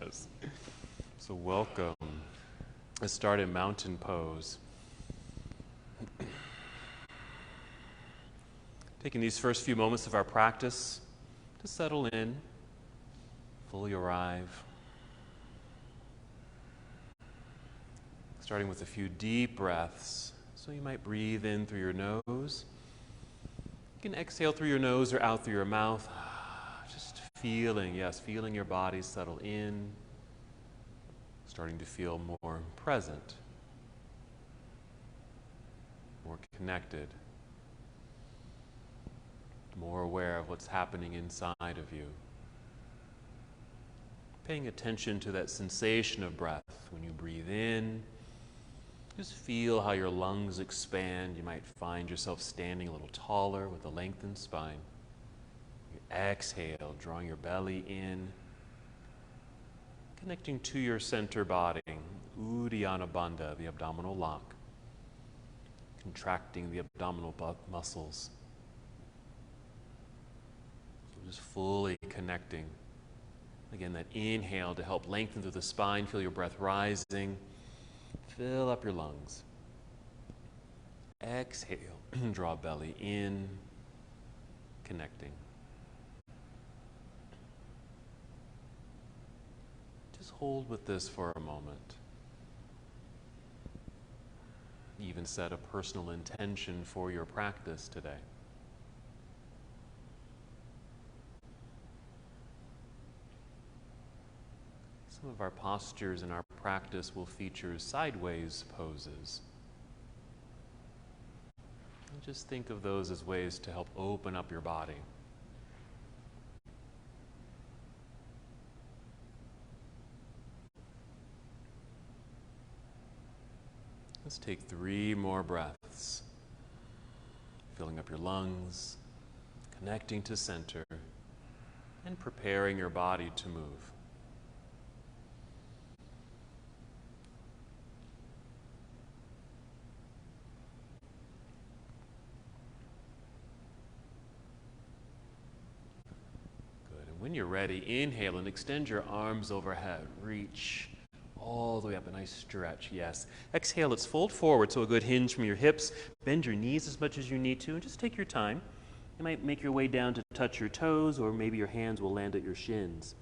Yes. So welcome. Let's start in mountain pose. Taking these first few moments of our practice to settle in, fully arrive. Starting with a few deep breaths. So you might breathe in through your nose. You can exhale through your nose or out through your mouth. Just feeling your body settle in. Starting to feel more present, more connected, more aware of what's happening inside of you. Paying attention to that sensation of breath. When you breathe in, just feel how your lungs expand. You might find yourself standing a little taller with a lengthened spine. You exhale, drawing your belly in, connecting to your center body, Uddiyana Bandha, the abdominal lock, contracting the abdominal muscles. So just fully connecting. Again, that inhale to help lengthen through the spine. Feel your breath rising. Fill up your lungs. Exhale, draw belly in, connecting. Just hold with this for a moment. Even set a personal intention for your practice today. Some of our postures in our practice will feature sideways poses. And just think of those as ways to help open up your body. Let's take 3 more breaths. Filling up your lungs, connecting to center, and preparing your body to move. Good. And when you're ready, inhale and extend your arms overhead. Reach all the way up, a nice stretch, yes. Exhale, let's fold forward, so a good hinge from your hips. Bend your knees as much as you need to, and just take your time. You might make your way down to touch your toes, or maybe your hands will land at your shins.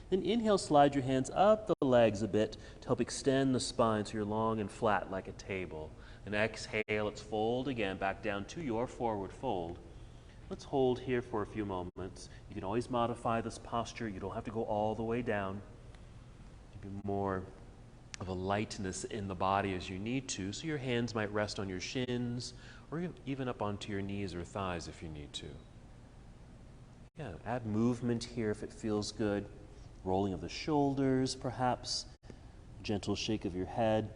Then inhale, slide your hands up the legs a bit to help extend the spine so you're long and flat like a table. And exhale, let's fold again, back down to your forward fold. Let's hold here for a few moments. You can always modify this posture. You don't have to go all the way down. Maybe more of a lightness in the body as you need to, so your hands might rest on your shins or even up onto your knees or thighs if you need to. Yeah, add movement here if it feels good. Rolling of the shoulders, perhaps. Gentle shake of your head.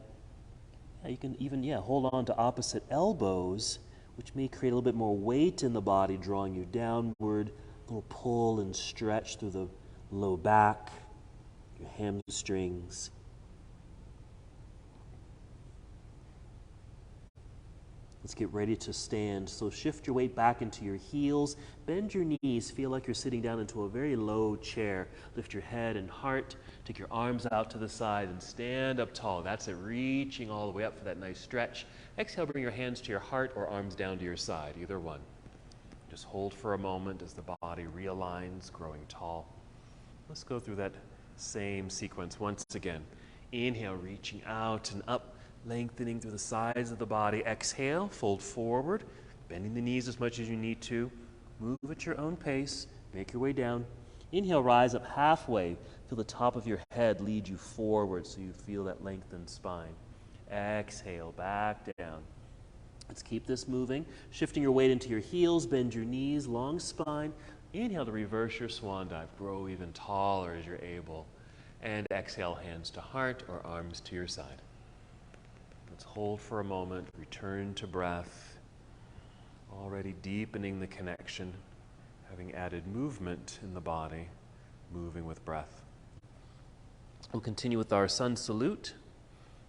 Yeah, you can even hold on to opposite elbows, which may create a little bit more weight in the body, drawing you downward. A little pull and stretch through the low back, your hamstrings. Let's get ready to stand. So shift your weight back into your heels. Bend your knees. Feel like you're sitting down into a very low chair. Lift your head and heart. Take your arms out to the side and stand up tall. That's it. Reaching all the way up for that nice stretch. Exhale, bring your hands to your heart or arms down to your side, either one. Just hold for a moment as the body realigns, growing tall. Let's go through that same sequence once again. Inhale, reaching out and up. Lengthening through the sides of the body. Exhale, fold forward, bending the knees as much as you need to. Move at your own pace. Make your way down. Inhale, rise up halfway. Feel the top of your head lead you forward so you feel that lengthened spine. Exhale, back down. Let's keep this moving. Shifting your weight into your heels, bend your knees, long spine. Inhale to reverse your swan dive. Grow even taller as you're able. And exhale, hands to heart or arms to your side. Let's hold for a moment, return to breath, already deepening the connection, having added movement in the body, moving with breath. We'll continue with our sun salute.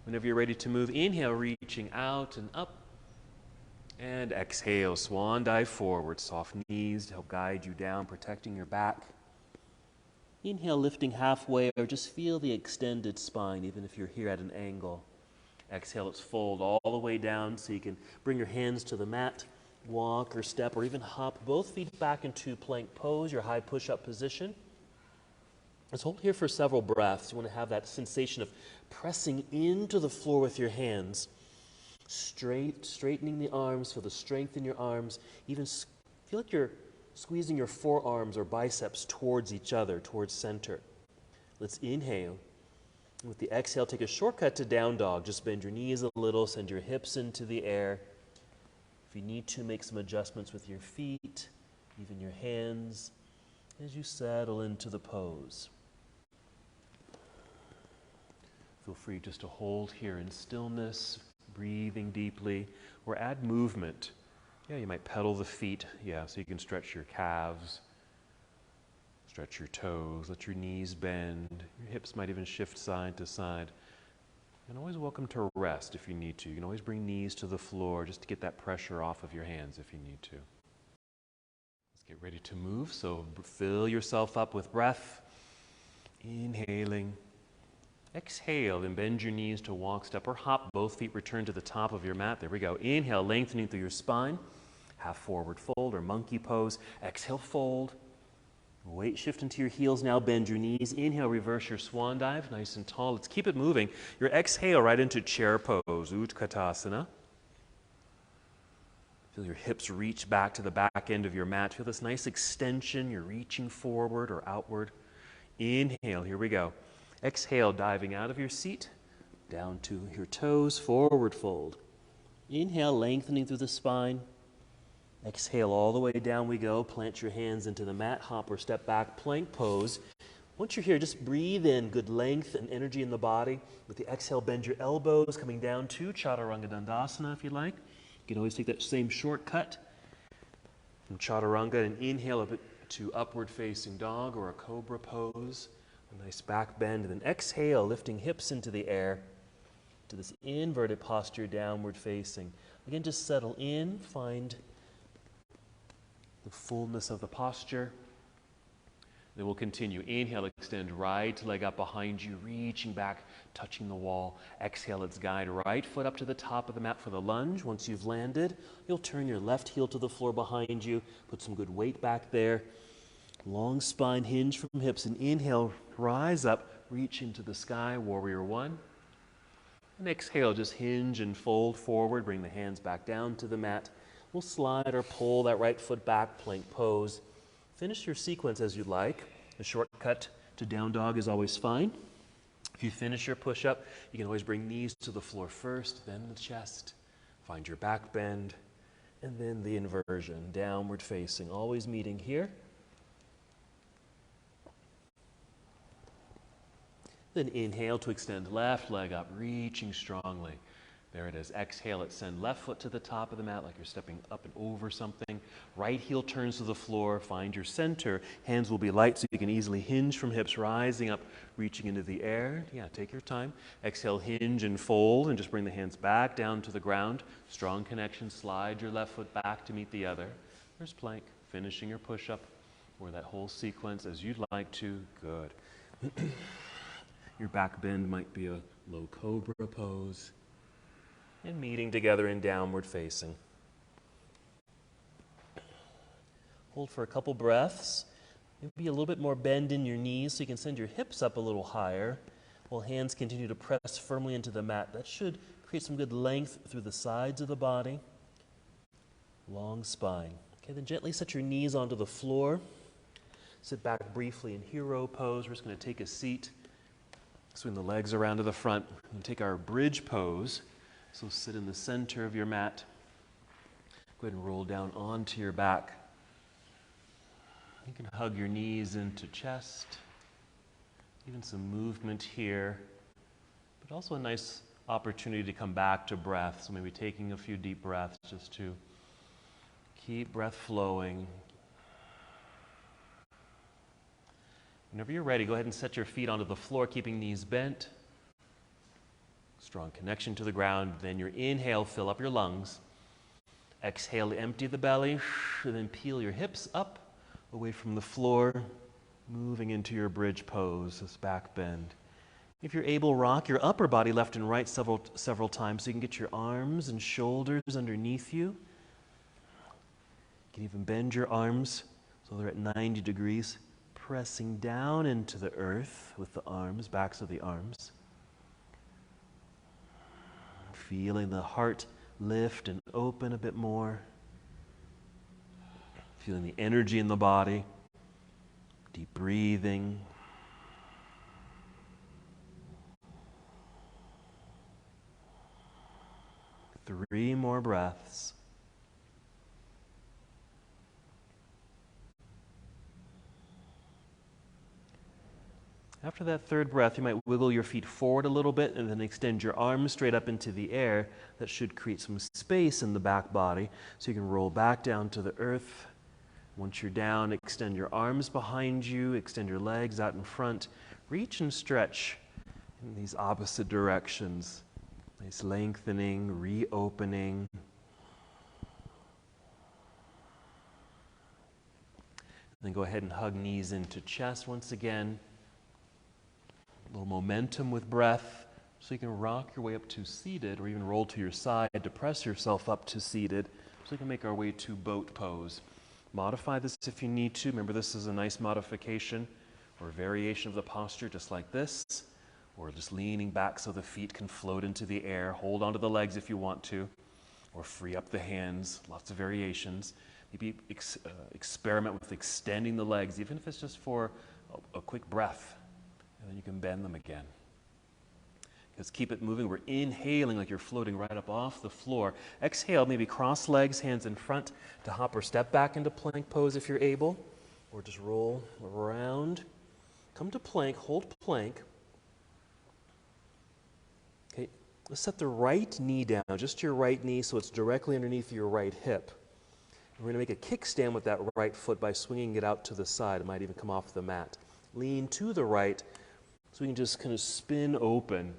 Whenever you're ready to move, inhale, reaching out and up, and exhale, swan dive forward, soft knees to help guide you down, protecting your back. Inhale, lifting halfway, or just feel the extended spine, even if you're here at an angle. Exhale, let's fold all the way down so you can bring your hands to the mat, walk or step or even hop both feet back into plank pose, your high push-up position. Let's hold here for several breaths. You want to have that sensation of pressing into the floor with your hands. Straightening the arms, feel the strength in your arms. Even feel like you're squeezing your forearms or biceps towards each other, towards center. Let's inhale. With the exhale, take a shortcut to down dog. Just bend your knees a little, send your hips into the air. If you need to, make some adjustments with your feet, even your hands, as you settle into the pose. Feel free just to hold here in stillness, breathing deeply, or add movement. Yeah, you might pedal the feet, so you can stretch your calves, stretch your toes, let your knees bend. Your hips might even shift side to side. And always welcome to rest if you need to. You can always bring knees to the floor just to get that pressure off of your hands if you need to. Let's get ready to move. So fill yourself up with breath. Inhaling. Exhale and bend your knees to walk, step, or hop. Both feet return to the top of your mat. There we go. Inhale, lengthening through your spine. Half forward fold or monkey pose. Exhale, fold. Weight shift into your heels now. Bend your knees. Inhale, reverse your swan dive. Nice and tall. Let's keep it moving. Your exhale right into chair pose, Utkatasana. Feel your hips reach back to the back end of your mat. Feel this nice extension. You're reaching forward or outward. Inhale, here we go. Exhale, diving out of your seat, down to your toes, forward fold. Inhale, lengthening through the spine. Exhale, all the way down we go. Plant your hands into the mat, hop or step back, plank pose. Once you're here, just breathe in good length and energy in the body. With the exhale, bend your elbows, coming down to Chaturanga Dandasana if you like. You can always take that same shortcut from Chaturanga and inhale up to upward facing dog or a cobra pose. A nice back bend, and then exhale, lifting hips into the air to this inverted posture, downward facing. Again, just settle in, find the fullness of the posture. Then we'll continue. Inhale, extend right leg up behind you, reaching back, touching the wall. Exhale, let's guide right foot up to the top of the mat for the lunge. Once you've landed, you'll turn your left heel to the floor behind you, put some good weight back there. Long spine, hinge from hips, and inhale, rise up, reach into the sky, warrior one. And exhale, just hinge and fold forward, bring the hands back down to the mat. We'll slide or pull that right foot back, plank pose. Finish your sequence as you'd like. The shortcut to down dog is always fine. If you finish your push-up, you can always bring knees to the floor first, then the chest. Find your back bend, and then the inversion, downward facing, always meeting here. Then inhale to extend left leg up, reaching strongly. There it is. Exhale it, send left foot to the top of the mat like you're stepping up and over something. Right heel turns to the floor. Find your center. Hands will be light so you can easily hinge from hips, rising up, reaching into the air. Yeah, take your time. Exhale, hinge and fold, and just bring the hands back down to the ground. Strong connection. Slide your left foot back to meet the other. There's plank. Finishing your push-up or that whole sequence as you'd like to. Good. Your back bend might be a low cobra pose. And meeting together in downward facing. Hold for a couple breaths. Maybe a little bit more bend in your knees so you can send your hips up a little higher while hands continue to press firmly into the mat. That should create some good length through the sides of the body. Long spine. Okay, then gently set your knees onto the floor. Sit back briefly in hero pose. We're just going to take a seat. Swing the legs around to the front and take our bridge pose. So sit in the center of your mat. Go ahead and roll down onto your back. You can hug your knees into chest. Even some movement here. But also a nice opportunity to come back to breath. So maybe taking a few deep breaths just to keep breath flowing. Whenever you're ready, go ahead and set your feet onto the floor, keeping knees bent. Strong connection to the ground. Then your inhale, fill up your lungs. Exhale, empty the belly. And then peel your hips up, away from the floor. moving into your bridge pose, this back bend. If you're able, rock your upper body left and right several times so you can get your arms and shoulders underneath you. You can even bend your arms so they're at 90 degrees, pressing down into the earth with the arms, backs of the arms. Feeling the heart lift and open a bit more. Feeling the energy in the body. Deep breathing. Three more breaths. After that third breath, you might wiggle your feet forward a little bit and then extend your arms straight up into the air. That should create some space in the back body so you can roll back down to the earth. Once you're down, extend your arms behind you, extend your legs out in front. Reach and stretch in these opposite directions. Nice lengthening, reopening. Then go ahead and hug knees into chest once again. A little momentum with breath so you can rock your way up to seated or even roll to your side to press yourself up to seated so we can make our way to boat pose. Modify this if you need to. Remember, this is a nice modification or variation of the posture just like this. Or just leaning back so the feet can float into the air. Hold onto the legs if you want to. Or free up the hands. Lots of variations. Maybe experiment with extending the legs, even if it's just for a quick breath. And then you can bend them again. Just keep it moving. We're inhaling like you're floating right up off the floor. Exhale, maybe cross legs, hands in front to hop or step back into plank pose if you're able. Or just roll around. Come to plank, hold plank. Okay, let's set the right knee down, just your right knee so it's directly underneath your right hip. We're going to make a kickstand with that right foot by swinging it out to the side. It might even come off the mat. Lean to the right so we can just kind of spin open.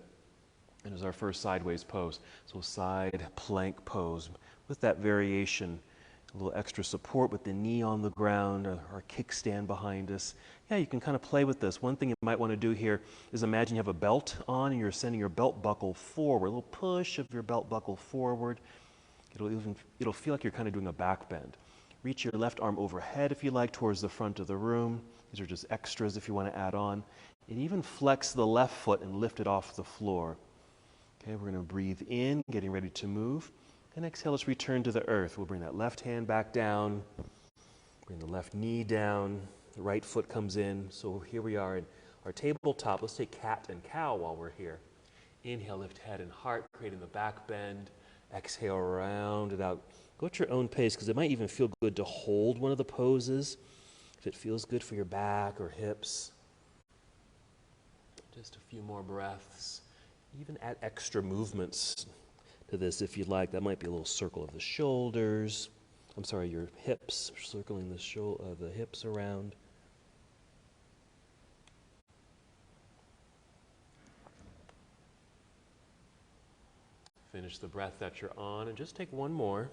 And as our first sideways pose. So side plank pose with that variation. A little extra support with the knee on the ground, or kickstand behind us. Yeah, you can kind of play with this. One thing you might want to do here is imagine you have a belt on and you're sending your belt buckle forward. A little push of your belt buckle forward. It'll feel like you're kind of doing a back bend. Reach your left arm overhead if you like towards the front of the room. These are just extras if you want to add on. And even flex the left foot and lift it off the floor. Okay, we're going to breathe in, getting ready to move. And exhale, let's return to the earth. We'll bring that left hand back down. Bring the left knee down. The right foot comes in. So here we are in our tabletop. Let's take cat and cow while we're here. Inhale, lift head and heart, creating the back bend. Exhale, round it out. Go at your own pace because it might even feel good to hold one of the poses if it feels good for your back or hips. Just a few more breaths. Even add extra movements to this if you'd like. That might be a little circle of the shoulders. I'm sorry, your hips, circling the hips around. Finish the breath that you're on and just take one more.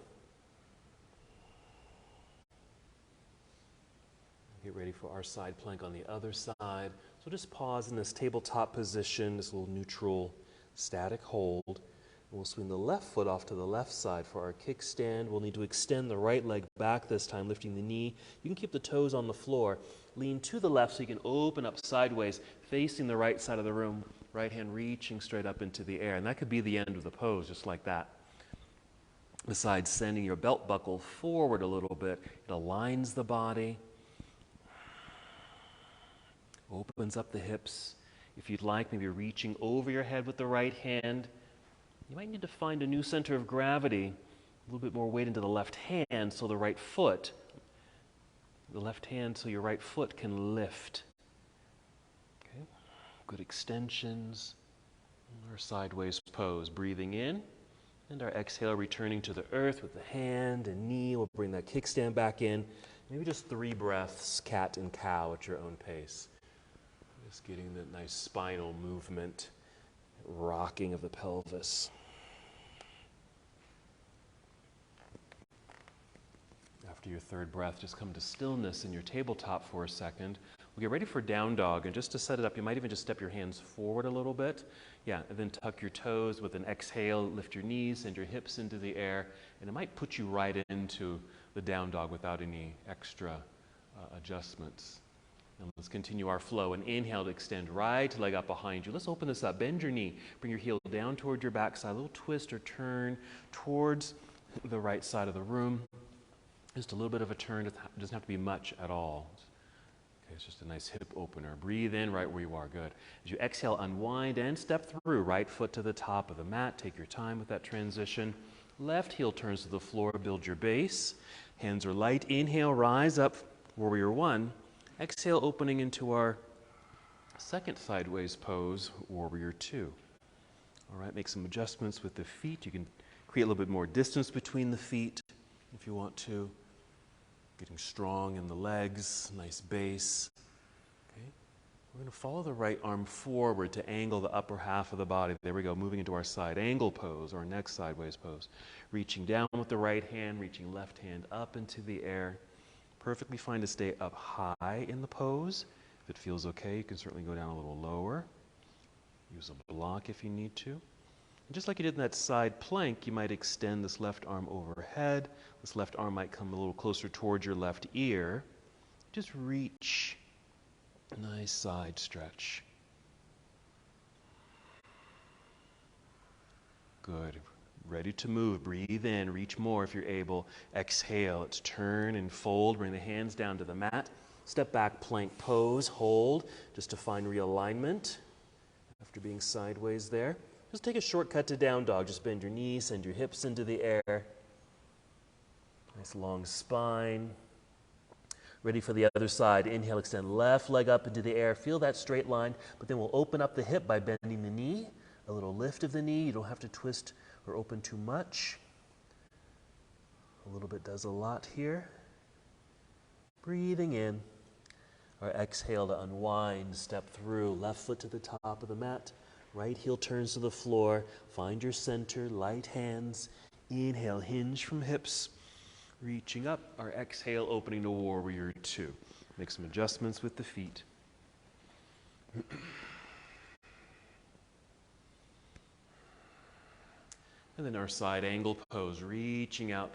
Get ready for our side plank on the other side. So just pause in this tabletop position, this little neutral static hold. We'll swing the left foot off to the left side for our kickstand. We'll need to extend the right leg back this time, lifting the knee. You can keep the toes on the floor. Lean to the left so you can open up sideways, facing the right side of the room. Right hand reaching straight up into the air. And that could be the end of the pose, just like that. Besides sending your belt buckle forward a little bit, it aligns the body. Opens up the hips. If you'd like, maybe reaching over your head with the right hand. You might need to find a new center of gravity, a little bit more weight into the left hand so the right foot, so your right foot can lift. Okay, good extensions. Our sideways pose, breathing in, and our exhale returning to the earth with the hand and knee. We'll bring that kickstand back in. Maybe just 3 breaths, cat and cow at your own pace. Just getting that nice spinal movement, rocking of the pelvis. After your third breath, just come to stillness in your tabletop for a second. We'll get ready for down dog, and just to set it up, you might even just step your hands forward a little bit. Yeah, and then tuck your toes with an exhale, lift your knees, send your hips into the air, and it might put you right into the down dog without any extra adjustments. And let's continue our flow. And inhale to extend right leg up behind you. Let's open this up. Bend your knee. Bring your heel down toward your backside. A little twist or turn towards the right side of the room. Just a little bit of a turn. It doesn't have to be much at all. Okay, it's just a nice hip opener. Breathe in right where you are. Good. As you exhale, unwind and step through. Right foot to the top of the mat. Take your time with that transition. Left heel turns to the floor. Build your base. Hands are light. Inhale, rise up, warrior one. Exhale, opening into our second sideways pose, warrior two. All right, make some adjustments with the feet. You can create a little bit more distance between the feet if you want to. Getting strong in the legs, nice base. Okay. We're going to follow the right arm forward to angle the upper half of the body. There we go, moving into our side angle pose, or next sideways pose. Reaching down with the right hand, reaching left hand up into the air. Perfectly fine to stay up high in the pose. If it feels okay, you can certainly go down a little lower. Use a block if you need to. And just like you did in that side plank, you might extend this left arm overhead. This left arm might come a little closer towards your left ear. Just reach. Nice side stretch. Good. Ready to move. Breathe in. Reach more if you're able. Exhale. Let's turn and fold. Bring the hands down to the mat. Step back, plank pose. Hold just to find realignment after being sideways there. Just take a shortcut to down dog. Just bend your knees, send your hips into the air. Nice long spine. Ready for the other side. Inhale, extend left leg up into the air. Feel that straight line, but then we'll open up the hip by bending the knee. A little lift of the knee. You don't have to twist or open too much. A little bit does a lot here. Breathing in. Our exhale to unwind, step through. Left foot to the top of the mat. Right heel turns to the floor. Find your center, light hands. Inhale, hinge from hips. Reaching up. Our exhale, opening to warrior two. Make some adjustments with the feet. And then our side angle pose, reaching out.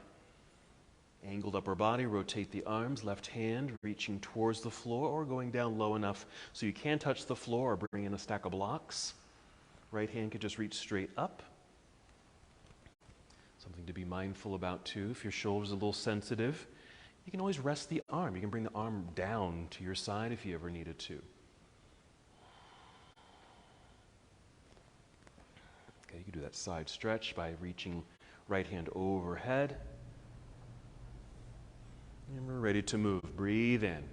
Angled upper body, rotate the arms, left hand reaching towards the floor or going down low enough so you can touch the floor or bring in a stack of blocks. Right hand could just reach straight up. Something to be mindful about too. If your shoulder's a little sensitive, you can always rest the arm. You can bring the arm down to your side if you ever needed to. Okay, you can do that side stretch by reaching right hand overhead. And we're ready to move. Breathe in.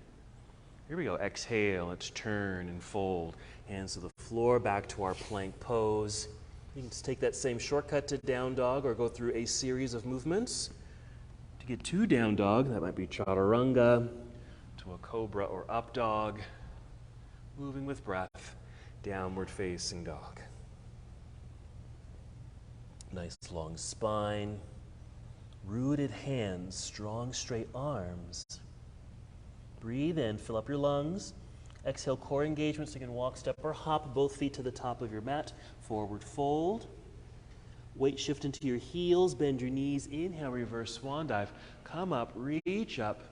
Here we go. Exhale. Let's turn and fold. Hands to the floor, back to our plank pose. You can just take that same shortcut to down dog or go through a series of movements. To get to down dog, that might be chaturanga, to a cobra or up dog. Moving with breath, downward facing dog. Nice long spine. Rooted hands, strong straight arms. Breathe in, fill up your lungs. Exhale, core engagement so you can walk, step, or hop both feet to the top of your mat. Forward fold. Weight shift into your heels, bend your knees. Inhale, reverse swan dive. Come up, reach up.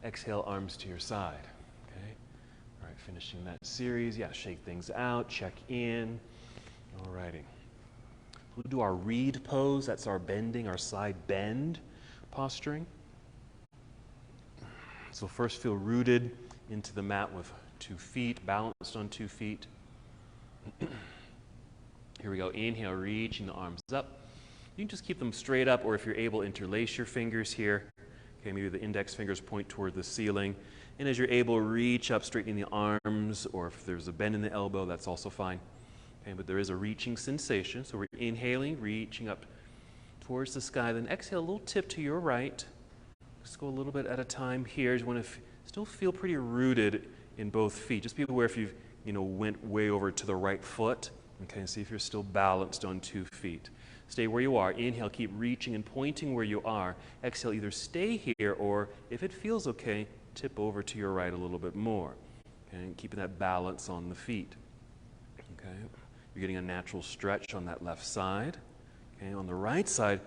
Exhale, arms to your side. Okay. All right, finishing that series. Yeah, shake things out, check in. All righty. We'll do our reed pose. That's our bending, our side bend posturing. So first feel rooted into the mat with 2 feet, balanced on 2 feet. Here we go. Inhale, reaching the arms up. You can just keep them straight up, or if you're able, interlace your fingers here. Okay, maybe the index fingers point toward the ceiling. And as you're able, reach up, straightening the arms, or if there's a bend in the elbow, that's also fine. Okay, but there is a reaching sensation. So we're inhaling, reaching up towards the sky. Then exhale, a little tip to your right. Just go a little bit at a time here. You want to still feel pretty rooted in both feet. Just be aware if you went way over to the right foot. Okay, see if you're still balanced on 2 feet. Stay where you are. Inhale, keep reaching and pointing where you are. Exhale, either stay here or, if it feels okay, tip over to your right a little bit more. Okay, and keeping that balance on the feet. Okay, you're getting a natural stretch on that left side. Okay, on the right side,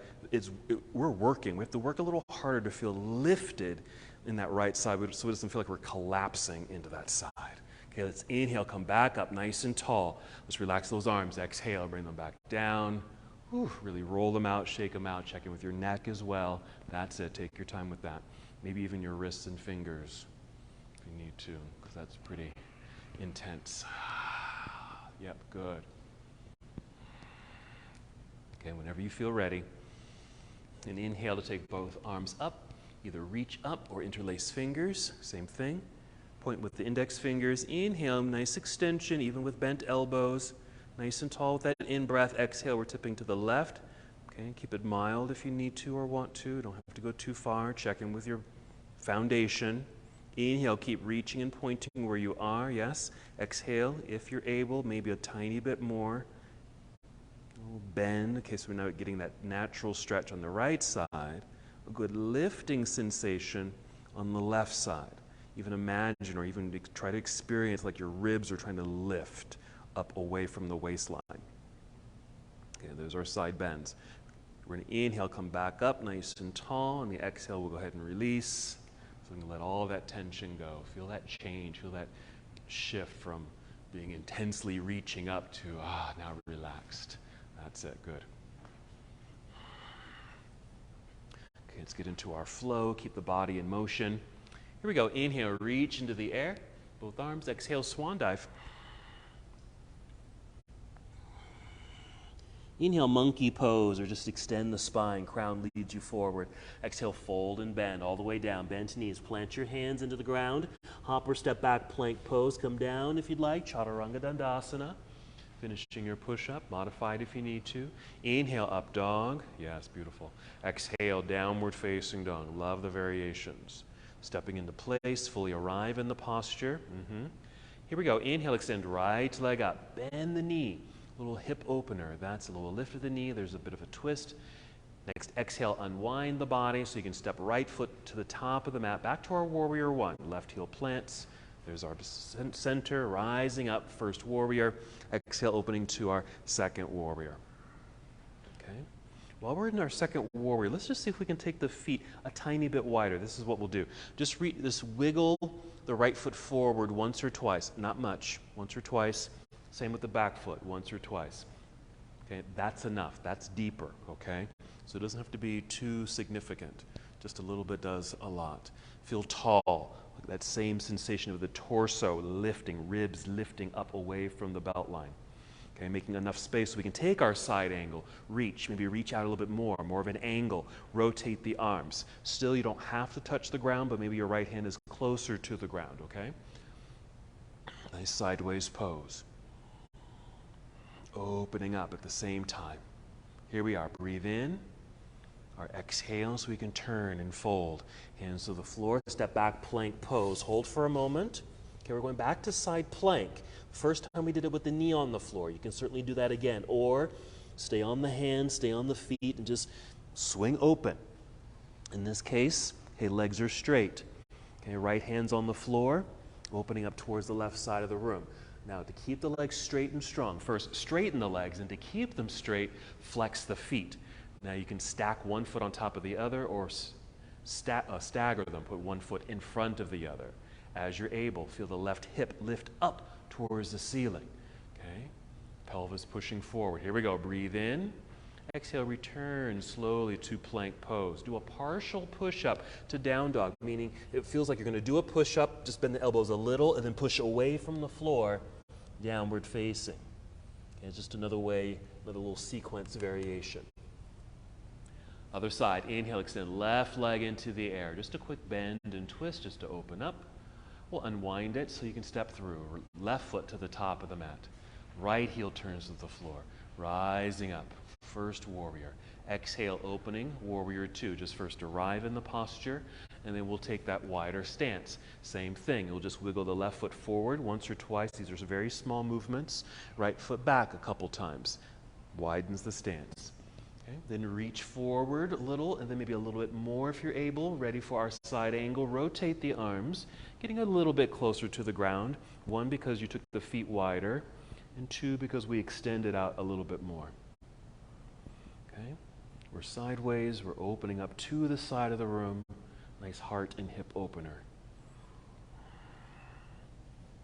we're working. We have to work a little harder to feel lifted in that right side so it doesn't feel like we're collapsing into that side. Okay, let's inhale, come back up nice and tall. Let's relax those arms. Exhale, bring them back down. Whew, really roll them out, shake them out, check in with your neck as well. That's it. Take your time with that. Maybe even your wrists and fingers if you need to, because that's pretty intense. Yep, good. Okay, whenever you feel ready, and inhale to take both arms up. Either reach up or interlace fingers. Same thing. Point with the index fingers. Inhale, nice extension, even with bent elbows. Nice and tall with that in-breath. Exhale, we're tipping to the left. Okay, keep it mild if you need to or want to. Don't have to go too far. Check in with your foundation. Inhale, keep reaching and pointing where you are. Yes. Exhale, if you're able, maybe a tiny bit more. A little bend. Okay, so we're now getting that natural stretch on the right side. A good lifting sensation on the left side. Even imagine or even try to experience like your ribs are trying to lift up away from the waistline. Okay, those are side bends. We're going to inhale, come back up nice and tall. On the exhale, we'll go ahead and release. So we're going to let all that tension go. Feel that change. Feel that shift from being intensely reaching up to, now relaxed. That's it. Good. Okay, let's get into our flow. Keep the body in motion. Here we go. Inhale, reach into the air. Both arms. Exhale, swan dive. Inhale, monkey pose, or just extend the spine. Crown leads you forward. Exhale, fold and bend all the way down. Bend to knees. Plant your hands into the ground. Hop or step back, plank pose. Come down if you'd like. Chaturanga Dandasana. Finishing your push-up. Modified if you need to. Inhale, up dog. Yes, beautiful. Exhale, downward facing dog. Love the variations. Stepping into place, fully arrive in the posture. Here we go. Inhale, extend right leg up. Bend the knee. Little hip opener. That's a little lift of the knee. There's a bit of a twist. Next, exhale, unwind the body so you can step right foot to the top of the mat. Back to our warrior one. Left heel plants. There's our center, rising up, first warrior. Exhale, opening to our second warrior. Okay. While we're in our second warrior, let's just see if we can take the feet a tiny bit wider. This is what we'll do. Just wiggle the right foot forward once or twice. Not much. Once or twice. Same with the back foot, once or twice. Okay, that's enough. That's deeper, okay? So it doesn't have to be too significant. Just a little bit does a lot. Feel tall. Like that same sensation of the torso lifting, ribs lifting up away from the belt line. Okay, making enough space so we can take our side angle, reach, maybe reach out a little bit more of an angle, rotate the arms. Still, you don't have to touch the ground, but maybe your right hand is closer to the ground, okay? Nice sideways pose. Opening up at the same time. Here we are. Breathe in. Our exhale so we can turn and fold. Hands to the floor. Step back, plank pose. Hold for a moment. Okay, we're going back to side plank. First time we did it with the knee on the floor. You can certainly do that again. Or stay on the hands, stay on the feet, and just swing open. In this case, okay, legs are straight. Okay, right hand's on the floor, opening up towards the left side of the room. Now, to keep the legs straight and strong, first straighten the legs, and to keep them straight, flex the feet. Now, you can stack one foot on top of the other or stagger them, put one foot in front of the other. As you're able, feel the left hip lift up towards the ceiling. Okay? Pelvis pushing forward. Here we go. Breathe in. Exhale, return slowly to plank pose. Do a partial push-up to down dog, meaning it feels like you're going to do a push-up, just bend the elbows a little, and then push away from the floor, downward facing. Okay, just another way, another little sequence variation. Other side, inhale, extend left leg into the air. Just a quick bend and twist just to open up. We'll unwind it so you can step through. Left foot to the top of the mat. Right heel turns to the floor. Rising up. First warrior. Exhale, opening, warrior two. Just first arrive in the posture, and then we'll take that wider stance. Same thing. You'll just wiggle the left foot forward once or twice. These are very small movements. Right foot back a couple times. Widens the stance. Okay, then reach forward a little, and then maybe a little bit more if you're able. Ready for our side angle. Rotate the arms, getting a little bit closer to the ground. One, because you took the feet wider, and two, because we extended out a little bit more. Okay, we're sideways, we're opening up to the side of the room. Nice heart and hip opener.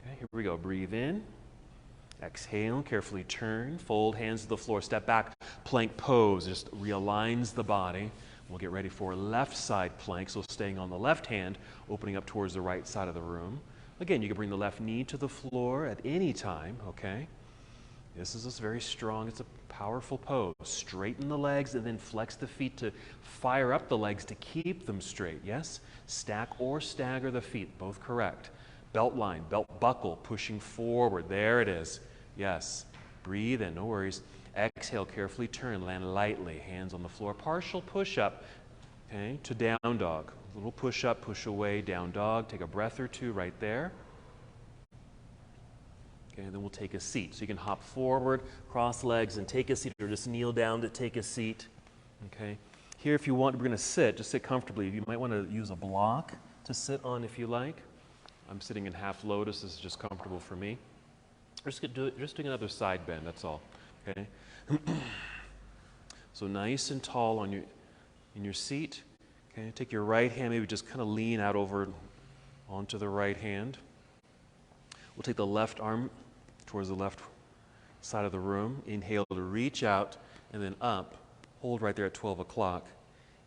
Okay, here we go. Breathe in. Exhale, carefully turn, fold hands to the floor, step back, plank pose, just realigns the body. We'll get ready for left side plank, so staying on the left hand, opening up towards the right side of the room. Again, you can bring the left knee to the floor at any time, okay? This is very strong, it's a powerful pose. Straighten the legs and then flex the feet to fire up the legs to keep them straight, yes? Stack or stagger the feet, both correct. Belt line, belt buckle, pushing forward, there it is. Yes, breathe in, no worries. Exhale, carefully turn, land lightly, hands on the floor. Partial push-up, okay, to down dog. A little push-up, push away, down dog. Take a breath or two right there. Okay, and then we'll take a seat. So you can hop forward, cross legs, and take a seat, or just kneel down to take a seat. Okay, here if you want, we're going to sit. Just sit comfortably. You might want to use a block to sit on if you like. I'm sitting in half lotus. This is just comfortable for me. Just doing another side bend, that's all, okay? So nice and tall in your seat, okay? Take your right hand, maybe just kind of lean out over onto the right hand. We'll take the left arm towards the left side of the room. Inhale to reach out and then up. Hold right there at 12 o'clock.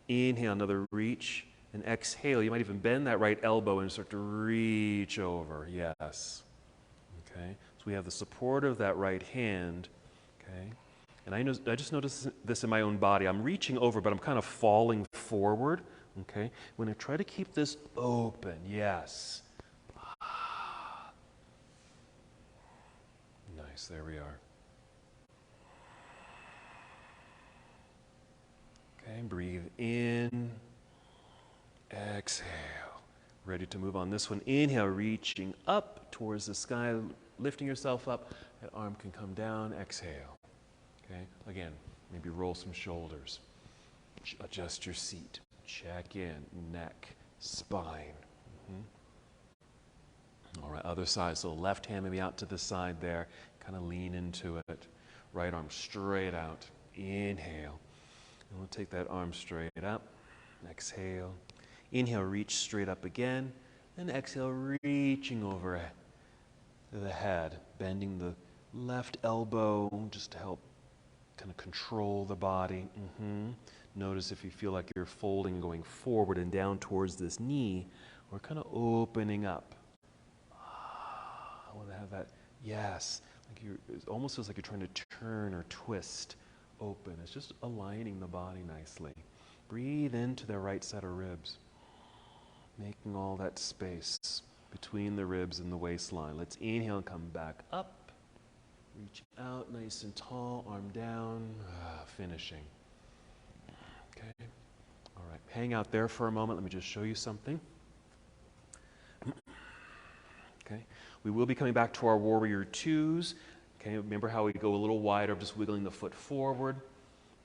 Inhale, another reach, and exhale. You might even bend that right elbow and start to reach over, yes. Okay, so we have the support of that right hand, okay? And I just noticed this in my own body. I'm reaching over, but I'm kind of falling forward, okay? When I try to keep this open, yes. Nice, there we are. Okay, breathe in, exhale. Ready to move on this one. Inhale, reaching up towards the sky, lifting yourself up. That arm can come down. Exhale. Okay, again, maybe roll some shoulders. Adjust your seat. Check in, neck, spine. All right, other side. So left hand maybe out to the side there. Kind of lean into it. Right arm straight out. Inhale. And we'll take that arm straight up. Exhale. Inhale, reach straight up again. And exhale, reaching over the head. Bending the left elbow just to help kind of control the body. Notice if you feel like you're folding and going forward and down towards this knee, or kind of opening up. I want to have that, yes. Like it almost feels like you're trying to turn or twist open. It's just aligning the body nicely. Breathe into the right side of ribs, making all that space between the ribs and the waistline. Let's inhale and come back up. Reach out nice and tall, arm down, finishing. Okay, all right, hang out there for a moment. Let me just show you something. Okay, we will be coming back to our warrior twos. Okay, remember how we go a little wider, just wiggling the foot forward,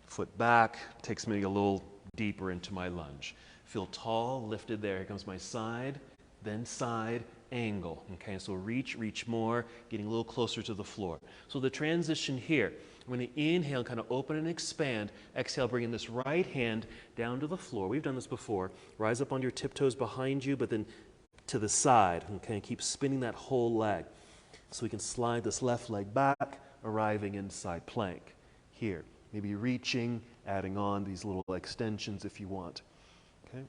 foot back, takes me a little deeper into my lunge. Feel tall, lifted there. Here comes my side, then side, angle. Okay, so reach more, getting a little closer to the floor. So the transition here, I'm going to inhale, kind of open and expand. Exhale, bringing this right hand down to the floor. We've done this before. Rise up on your tiptoes behind you, but then to the side. Okay, keep spinning that whole leg. So we can slide this left leg back, arriving inside plank. Here, maybe reaching, adding on these little extensions if you want. Okay.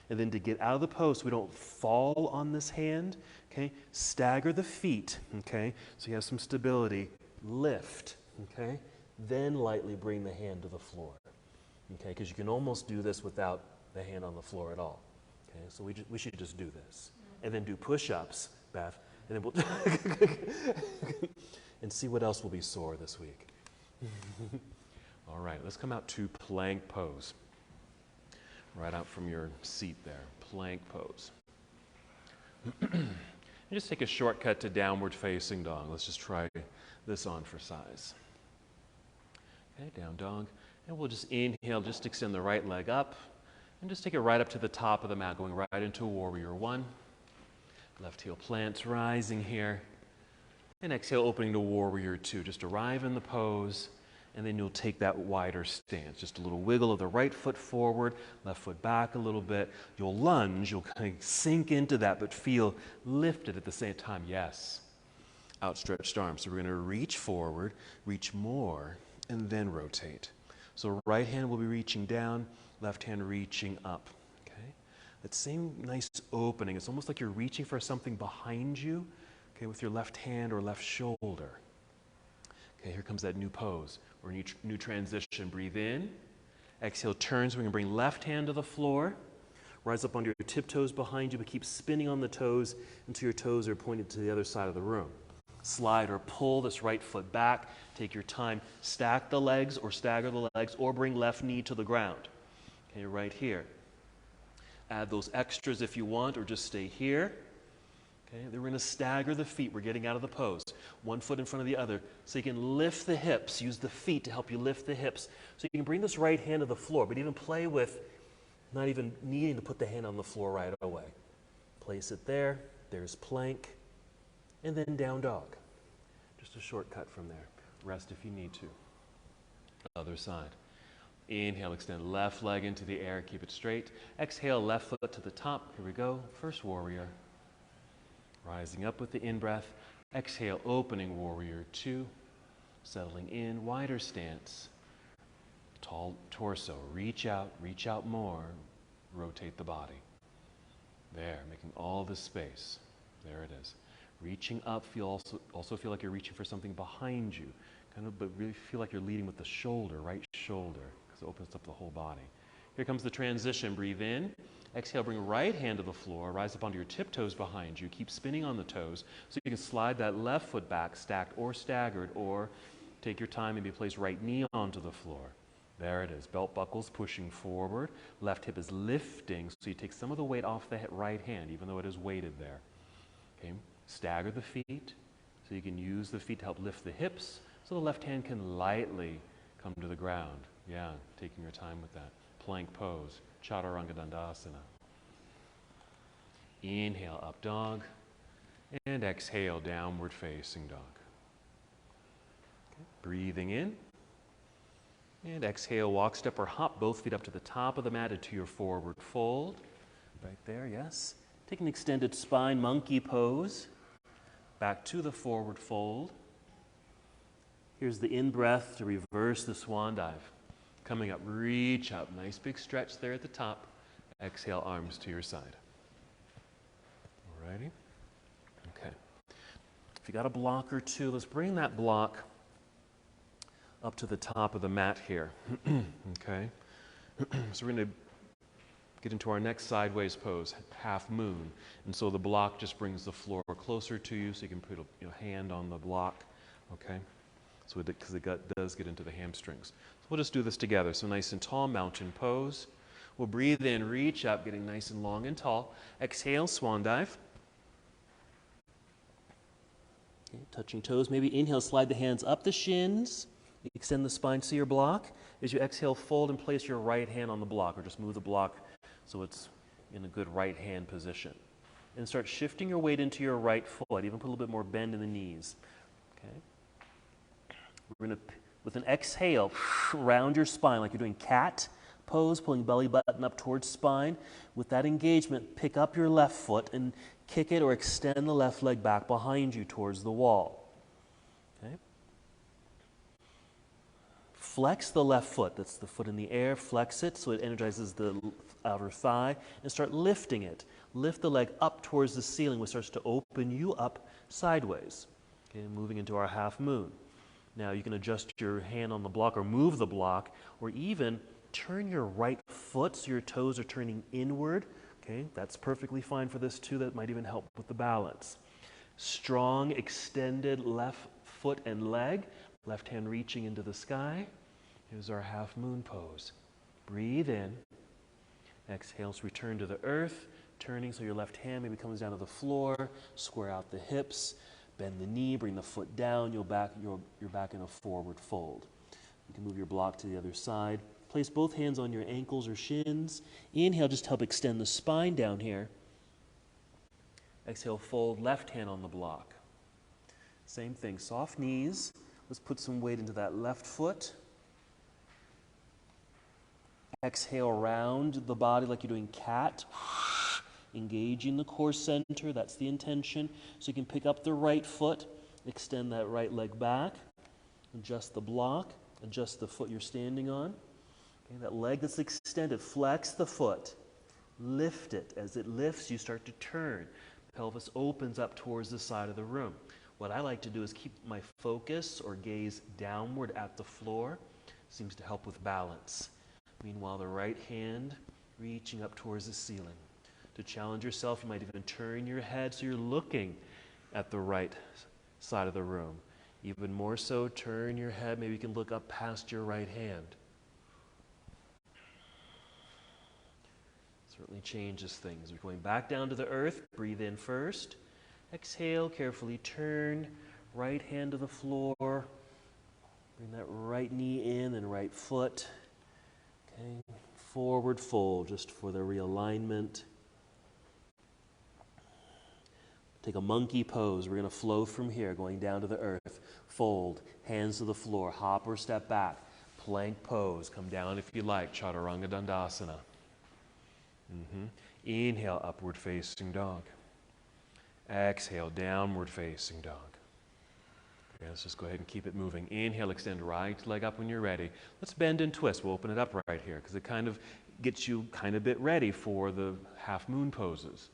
And then to get out of the pose so we don't fall on this hand, okay, stagger the feet, okay, so you have some stability, lift, okay, then lightly bring the hand to the floor, okay, because you can almost do this without the hand on the floor at all, okay, so we should just do this, and then do push-ups, Beth, and then we'll, and see what else will be sore this week. All right, let's come out to plank pose. Right out from your seat there, plank pose. And just take a shortcut to downward facing dog. Let's just try this on for size. Okay, down dog. And we'll just inhale, just extend the right leg up, and just take it right up to the top of the mat, going right into Warrior One. Left heel plants rising here. And exhale, opening to Warrior Two. Just arrive in the pose, and then you'll take that wider stance. Just a little wiggle of the right foot forward, left foot back a little bit. You'll lunge, you'll kind of sink into that, but feel lifted at the same time. Yes. Outstretched arms. So we're going to reach forward, reach more, and then rotate. So right hand will be reaching down, left hand reaching up. Okay? That same nice opening. It's almost like you're reaching for something behind you, okay, with your left hand or left shoulder. Okay, here comes that new pose or new transition. Breathe in. Exhale, turns. We're going to bring left hand to the floor. Rise up onto your tiptoes behind you, but keep spinning on the toes until your toes are pointed to the other side of the room. Slide or pull this right foot back. Take your time. Stack the legs or stagger the legs or bring left knee to the ground. Okay, right here. Add those extras if you want or just stay here. Okay, then we're going to stagger the feet. We're getting out of the pose. One foot in front of the other. So you can lift the hips. Use the feet to help you lift the hips. So you can bring this right hand to the floor, but even play with not even needing to put the hand on the floor right away. Place it there. There's plank. And then down dog. Just a shortcut from there. Rest if you need to. Other side. Inhale, extend left leg into the air. Keep it straight. Exhale, left foot to the top. Here we go. First warrior. Rising up with the in-breath. Exhale, opening Warrior Two. Settling in, wider stance. Tall torso. Reach out more. Rotate the body. There, making all the space. There it is. Reaching up, also feel like you're reaching for something behind you. But really feel like you're leading with the shoulder, right shoulder, because it opens up the whole body. Here comes the transition. Breathe in. Exhale, bring right hand to the floor. Rise up onto your tiptoes behind you. Keep spinning on the toes so you can slide that left foot back, stacked or staggered, or take your time, maybe place right knee onto the floor. There it is. Belt buckles pushing forward. Left hip is lifting, so you take some of the weight off the right hand, even though it is weighted there. Okay. Stagger the feet, so you can use the feet to help lift the hips, so the left hand can lightly come to the ground. Yeah, taking your time with that. Plank pose, Chaturanga Dandasana. Inhale, up dog, and exhale, downward facing dog. Okay. Breathing in, and exhale, walk, step, or hop both feet up to the top of the mat into your forward fold. Right there, yes. Take an extended spine, monkey pose. Back to the forward fold. Here's the in-breath to reverse the swan dive. Coming up, reach up. Nice big stretch there at the top. Exhale, arms to your side. Alrighty. Okay. If you got a block or two, let's bring that block up to the top of the mat here. Okay. So we're going to get into our next sideways pose, half moon. And so the block just brings the floor closer to you so you can put a hand on the block, okay? So because it does get into the hamstrings. So we'll just do this together. So nice and tall, mountain pose. We'll breathe in, reach up, getting nice and long and tall. Exhale, swan dive. Okay, touching toes. Maybe inhale, slide the hands up the shins. Extend the spine to your block. As you exhale, fold and place your right hand on the block, or just move the block so it's in a good right hand position. And start shifting your weight into your right foot. Even put a little bit more bend in the knees. Okay. We're going to, with an exhale, round your spine like you're doing cat pose, pulling belly button up towards spine. With that engagement, pick up your left foot and kick it or extend the left leg back behind you towards the wall. Okay. Flex the left foot. That's the foot in the air. Flex it so it energizes the outer thigh, and start lifting it. Lift the leg up towards the ceiling, which starts to open you up sideways. Okay, moving into our half moon. Now you can adjust your hand on the block or move the block, or even turn your right foot so your toes are turning inward. Okay, that's perfectly fine for this too. That might even help with the balance. Strong, extended left foot and leg. Left hand reaching into the sky. Here's our half moon pose. Breathe in. Exhale, so return to the earth. Turning so your left hand maybe comes down to the floor. Square out the hips. Bend the knee. Bring the foot down. You're back in a forward fold. You can move your block to the other side. Place both hands on your ankles or shins. Inhale, just help extend the spine down here. Exhale, fold left hand on the block. Same thing, soft knees. Let's put some weight into that left foot. Exhale, round the body like you're doing cat. Engaging the core center, that's the intention. So you can pick up the right foot, extend that right leg back, adjust the block, adjust the foot you're standing on. Okay, that leg that's extended, flex the foot, lift it. As it lifts, you start to turn. Pelvis opens up towards the side of the room. What I like to do is keep my focus or gaze downward at the floor. Seems to help with balance. Meanwhile, the right hand reaching up towards the ceiling. To challenge yourself, you might even turn your head so you're looking at the right side of the room. Even more so, turn your head. Maybe you can look up past your right hand. Certainly changes things. We're going back down to the earth. Breathe in first. Exhale, carefully turn. Right hand to the floor. Bring that right knee in and right foot. Okay, forward fold just for the realignment. Take a monkey pose. We're going to flow from here, going down to the earth. Fold, hands to the floor, hop or step back. Plank pose. Come down if you like. Chaturanga Dandasana. Inhale, upward facing dog. Exhale, downward facing dog. Okay, let's just go ahead and keep it moving. Inhale, extend right leg up when you're ready. Let's bend and twist. We'll open it up right here because it kind of gets you kind of bit ready for the half moon poses.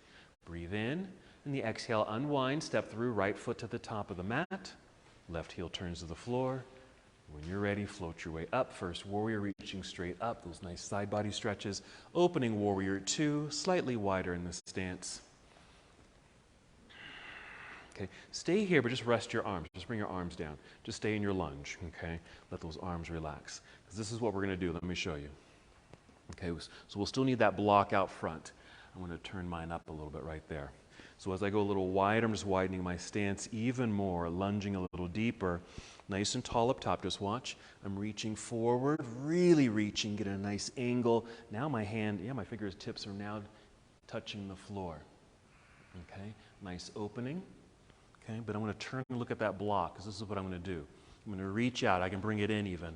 Breathe in, and the exhale, unwind, step through, right foot to the top of the mat. Left heel turns to the floor. When you're ready, float your way up. First warrior, reaching straight up. Those nice side body stretches. Opening warrior 2, slightly wider in the stance. Okay, stay here, but just rest your arms. Just bring your arms down. Just stay in your lunge, okay? Let those arms relax. Because this is what we're going to do. Let me show you. Okay, so we'll still need that block out front. I'm going to turn mine up a little bit right there. So as I go a little wider, I'm just widening my stance even more, lunging a little deeper. Nice and tall up top, just watch. I'm reaching forward, really reaching, get a nice angle. Now my hand, my fingertips are now touching the floor. Okay, nice opening. Okay, but I'm going to turn and look at that block because this is what I'm going to do. I'm going to reach out. I can bring it in even.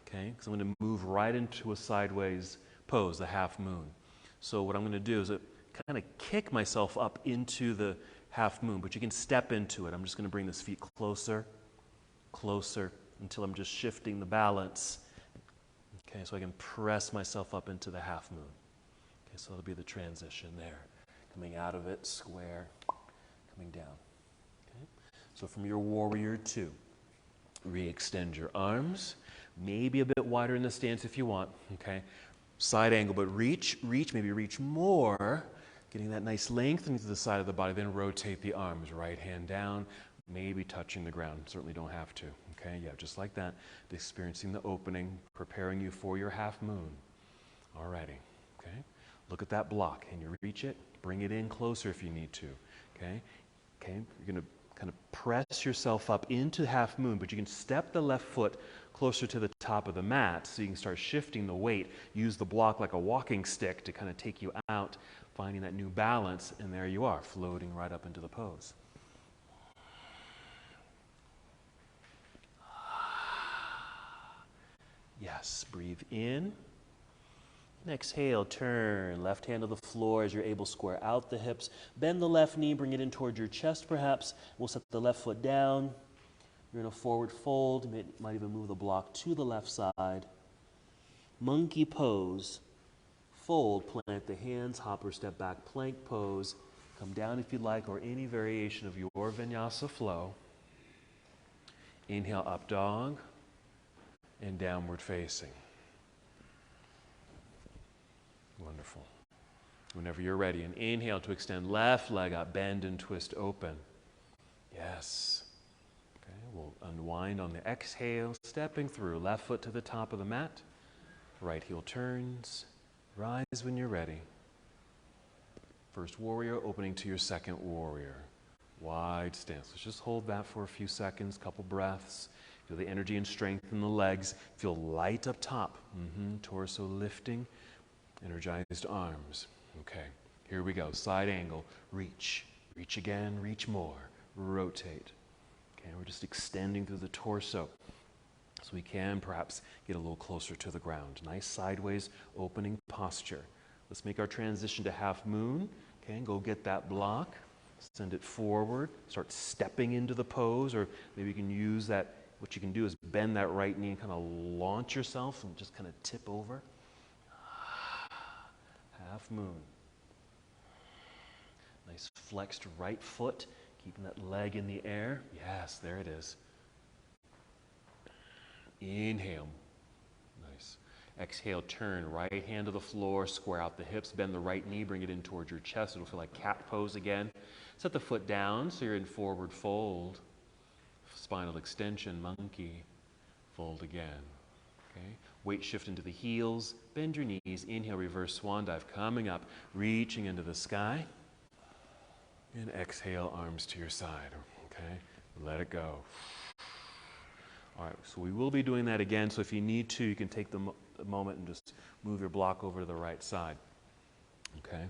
Okay, because I'm going to move right into a sideways pose, the half moon. So what I'm going to do is kind of kick myself up into the half moon, but you can step into it. I'm just going to bring this feet closer, closer, until I'm just shifting the balance. Okay, so I can press myself up into the half moon. Okay, so that'll be the transition there. Coming out of it, square, coming down. Okay, so from your warrior 2, re-extend your arms, maybe a bit wider in the stance if you want. Okay, side angle, but reach, maybe reach more. Getting that nice length into the side of the body, then rotate the arms. Right hand down, maybe touching the ground. Certainly don't have to. Okay, yeah, just like that. Experiencing the opening, preparing you for your half moon. Alrighty, okay. Look at that block. Can you reach it? Bring it in closer if you need to. Okay, you're going to kind of press yourself up into half moon, but you can step the left foot closer to the top of the mat so you can start shifting the weight. Use the block like a walking stick to kind of take you out, finding that new balance, and there you are, floating right up into the pose. Yes, breathe in. And exhale, turn. Left hand to the floor as you're able, square out the hips. Bend the left knee, bring it in towards your chest perhaps. We'll set the left foot down. You're in a forward fold. You might even move the block to the left side. Monkey pose. Fold, plant the hands, hop or step back, plank pose. Come down if you'd like, or any variation of your Vinyasa flow. Inhale, up dog, and downward facing. Wonderful. Whenever you're ready, and inhale to extend left leg up, bend and twist open. Yes. Okay, we'll unwind on the exhale, stepping through, left foot to the top of the mat, right heel turns, rise when you're ready. First warrior, opening to your second warrior. Wide stance. Let's just hold that for a few seconds, couple breaths. Feel the energy and strength in the legs. Feel light up top. Torso lifting. Energized arms. Okay, here we go. Side angle. Reach. Reach again. Reach more. Rotate. Okay, we're just extending through the torso so we can perhaps get a little closer to the ground. Nice sideways opening posture. Let's make our transition to half moon. Okay, go get that block. Send it forward. Start stepping into the pose, or maybe you can use that. What you can do is bend that right knee and kind of launch yourself and just kind of tip over. Half moon. Nice flexed right foot, keeping that leg in the air. Yes, there it is. Inhale. Nice. Exhale, turn. Right hand to the floor, square out the hips, bend the right knee, bring it in towards your chest. It'll feel like cat pose again. Set the foot down so you're in forward fold. Spinal extension, monkey. Fold again. Okay. Weight shift into the heels. Bend your knees. Inhale, reverse swan dive. Coming up, reaching into the sky. And exhale, arms to your side. Okay. Let it go. All right, so we will be doing that again. So if you need to, you can take the moment and just move your block over to the right side. Okay.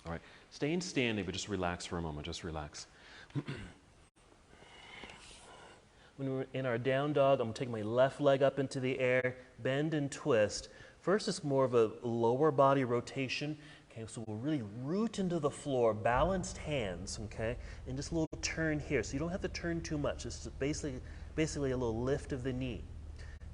All right, stay in standing, but just relax for a moment. Just relax. When we're in our down dog, I'm going to take my left leg up into the air, bend and twist. First, it's more of a lower body rotation. Okay, so we'll really root into the floor, balanced hands, okay, and just a little turn here. So you don't have to turn too much. It's just basically a little lift of the knee.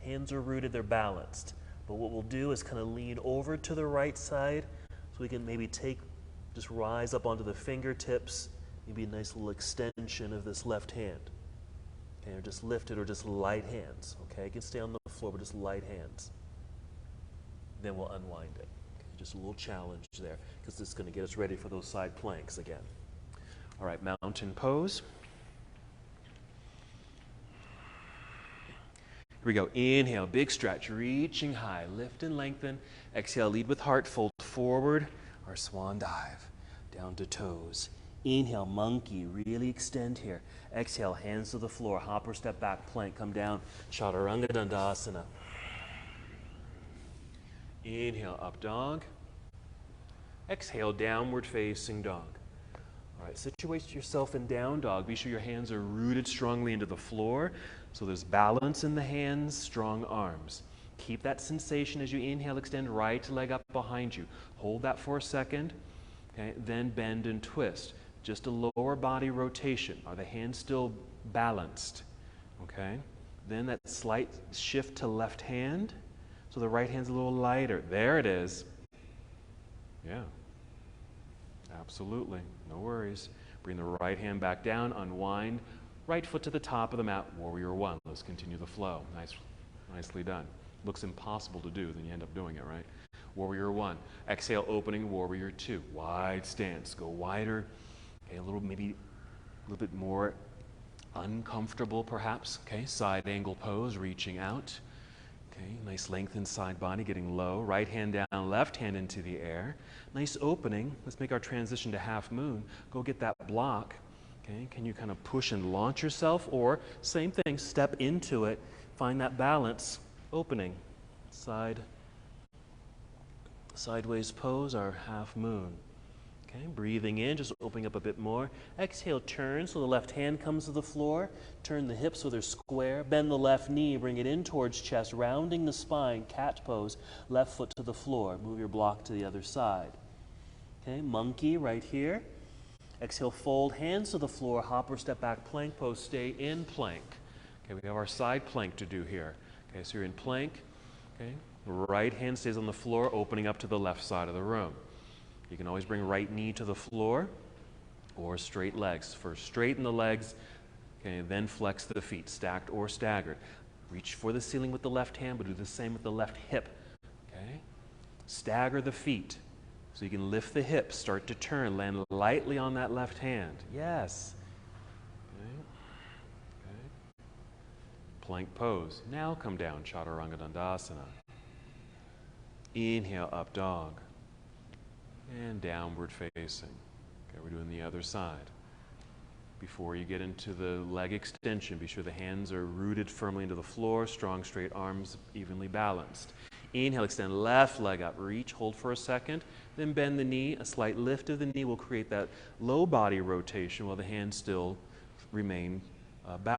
Hands are rooted, they're balanced. But what we'll do is kind of lean over to the right side so we can maybe just rise up onto the fingertips, maybe a nice little extension of this left hand. Okay, or just lift it, or just light hands. Okay, you can stay on the floor, but just light hands. Then we'll unwind it. Okay, just a little challenge there, because it's going to get us ready for those side planks again. All right, mountain pose. Here we go. Inhale, big stretch, reaching high, lift and lengthen. Exhale, lead with heart, fold forward, our swan dive, down to toes. Inhale, monkey, really extend here. Exhale, hands to the floor, hop or step back, plank, come down, chaturanga dandasana. Inhale, up dog. Exhale, downward facing dog. All right, situate yourself in down dog. Be sure your hands are rooted strongly into the floor, so there's balance in the hands, strong arms. Keep that sensation as you inhale, extend right leg up behind you. Hold that for a second, okay? Then bend and twist. Just a lower body rotation. Are the hands still balanced? Okay. Then that slight shift to left hand, so the right hand's a little lighter. There it is. Yeah. Absolutely. No worries. Bring the right hand back down, unwind. Right foot to the top of the mat, warrior one. Let's continue the flow. Nicely done. Looks impossible to do, then you end up doing it, right? Warrior one. Exhale, opening, warrior two. Wide stance. Go wider. Okay, maybe a little bit more uncomfortable perhaps. Okay, side angle pose, reaching out. Okay, nice lengthened side body, getting low. Right hand down, left hand into the air. Nice opening. Let's make our transition to half moon. Go get that block. Okay, can you kind of push and launch yourself, or same thing, step into it, find that balance, opening. Sideways pose, our half moon. Okay, breathing in, just opening up a bit more. Exhale, turn so the left hand comes to the floor. Turn the hips so they're square. Bend the left knee, bring it in towards chest, rounding the spine, cat pose. Left foot to the floor. Move your block to the other side. Okay, monkey right here. Exhale, fold hands to the floor, hop or step back, plank pose, stay in plank. Okay, we have our side plank to do here. Okay, so you're in plank. Okay, right hand stays on the floor, opening up to the left side of the room. You can always bring right knee to the floor or straight legs. First straighten the legs, okay, then flex the feet, stacked or staggered. Reach for the ceiling with the left hand, but do the same with the left hip. Okay? Stagger the feet so you can lift the hips, start to turn, land lightly on that left hand. Yes. Okay. Okay. Plank pose. Now come down, chaturanga dandasana. Inhale, up dog. And downward facing. Okay, we're doing the other side. Before you get into the leg extension, be sure the hands are rooted firmly into the floor, strong, straight arms, evenly balanced. Inhale, extend left leg up, reach, hold for a second, then bend the knee. A slight lift of the knee will create that low body rotation while the hands still remain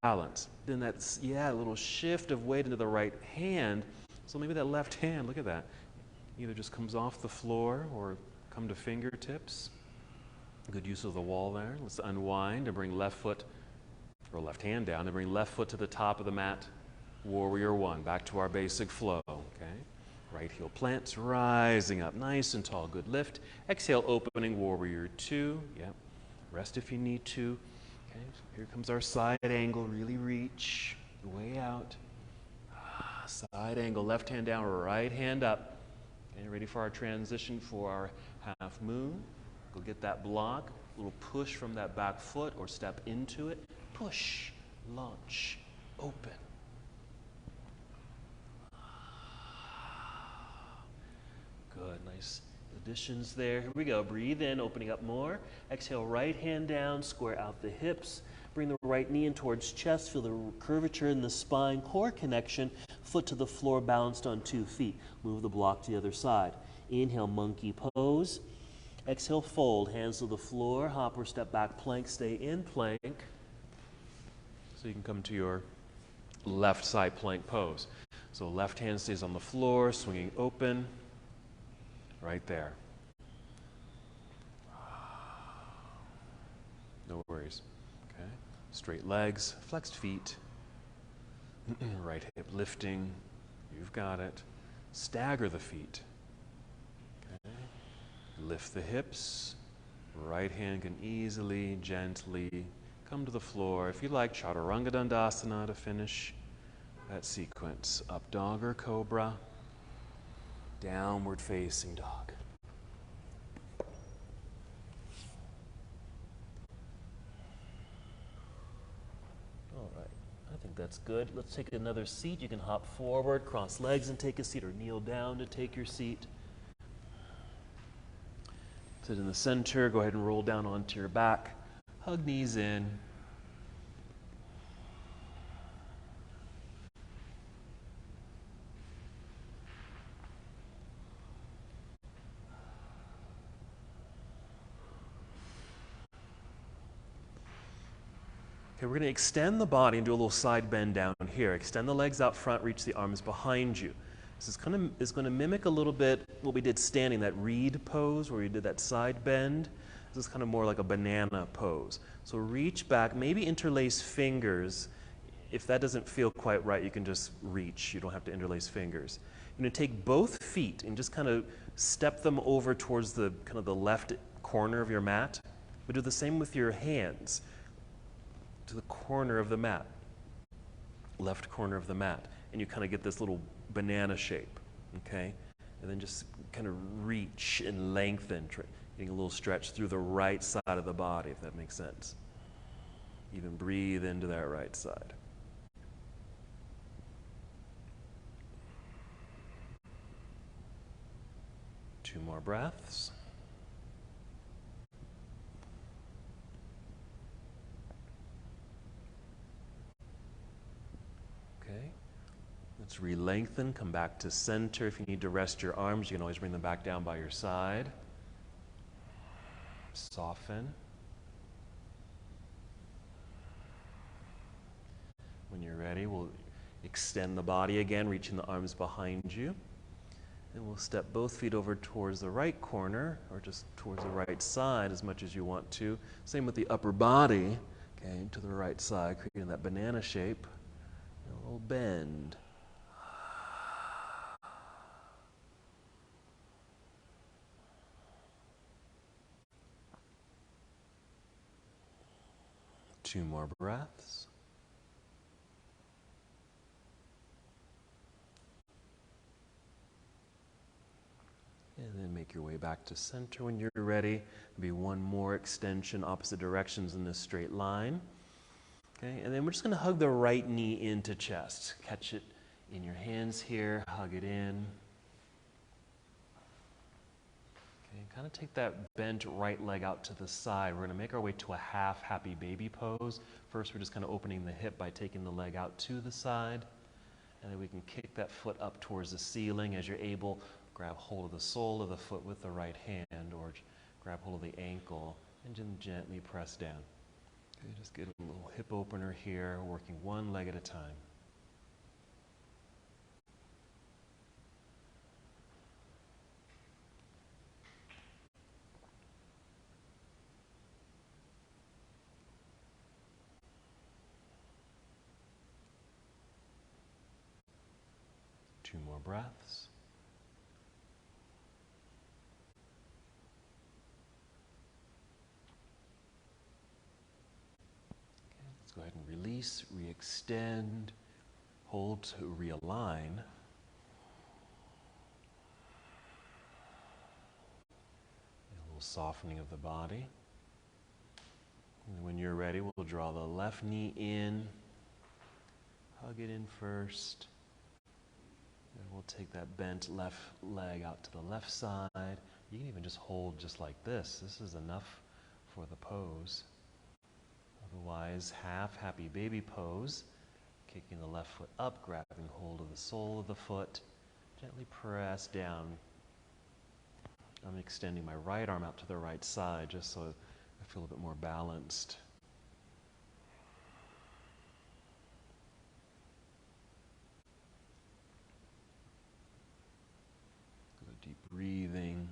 balanced. Then that's, a little shift of weight into the right hand. So maybe that left hand, look at that, either just comes off the floor or come to fingertips. Good use of the wall there. Let's unwind and bring left foot, or left hand down, and bring left foot to the top of the mat. Warrior one, back to our basic flow, okay? Right heel plants, rising up, nice and tall, good lift. Exhale, opening warrior two, yep. Rest if you need to. Okay, so here comes our side angle, really reach, way out. Side angle, left hand down, right hand up. Okay, ready for our transition for our half moon. Go get that block, a little push from that back foot or step into it. Push, launch, open. Good, nice additions there. Here we go, breathe in, opening up more. Exhale, right hand down, square out the hips. Bring the right knee in towards chest, feel the curvature in the spine, core connection, foot to the floor, balanced on 2 feet. Move the block to the other side. Inhale, monkey pose. Exhale, fold, hands to the floor, hop or step back plank, stay in plank. So you can come to your left side plank pose. So left hand stays on the floor, swinging open, right there. No worries, okay? Straight legs, flexed feet, right hip lifting, you've got it. Stagger the feet. Lift the hips, right hand can easily, gently come to the floor. If you like, Chaturanga Dandasana to finish that sequence. Up dog or cobra, downward facing dog. All right, I think that's good. Let's take another seat. You can hop forward, cross legs and take a seat, or kneel down to take your seat. Sit in the center, go ahead and roll down onto your back. Hug knees in. Okay, we're going to extend the body and do a little side bend down here. Extend the legs out front, reach the arms behind you. This is going to mimic a little bit what we did standing, that reed pose where we did that side bend. This is kind of more like a banana pose. So reach back, maybe interlace fingers. If that doesn't feel quite right, you can just reach. You don't have to interlace fingers. You're going to take both feet and just kind of step them over towards the kind of the left corner of your mat. But do the same with your hands to the corner of the mat, left corner of the mat. And you kind of get this little banana shape, okay? And then just kind of reach and lengthen, getting a little stretch through the right side of the body, if that makes sense. Even breathe into that right side. Two more breaths. Okay. Let's re-lengthen, come back to center. If you need to rest your arms, you can always bring them back down by your side. Soften. When you're ready, we'll extend the body again, reaching the arms behind you. And we'll step both feet over towards the right corner, or just towards the right side as much as you want to. Same with the upper body, okay, to the right side, creating that banana shape. A little bend. Two more breaths. And then make your way back to center when you're ready. Maybe one more extension, opposite directions in this straight line. Okay, and then we're just going to hug the right knee into chest. Catch it in your hands here, hug it in. Okay, And kind of take that bent right leg out to the side. We're going to make our way to a half happy baby pose. First, we're just kind of opening the hip by taking the leg out to the side. And then we can kick that foot up towards the ceiling. As you're able, grab hold of the sole of the foot with the right hand, or grab hold of the ankle and then gently press down. Okay, just get a little hip opener here, working one leg at a time. Two more breaths. Okay, let's go ahead and release, re-extend, hold to realign. A little softening of the body. And when you're ready, we'll draw the left knee in, hug it in first. And we'll take that bent left leg out to the left side. You can even just hold just like this. This is enough for the pose. Otherwise, half happy baby pose. Kicking the left foot up, grabbing hold of the sole of the foot. Gently press down. I'm extending my right arm out to the right side just so I feel a bit more balanced. Good deep breathing.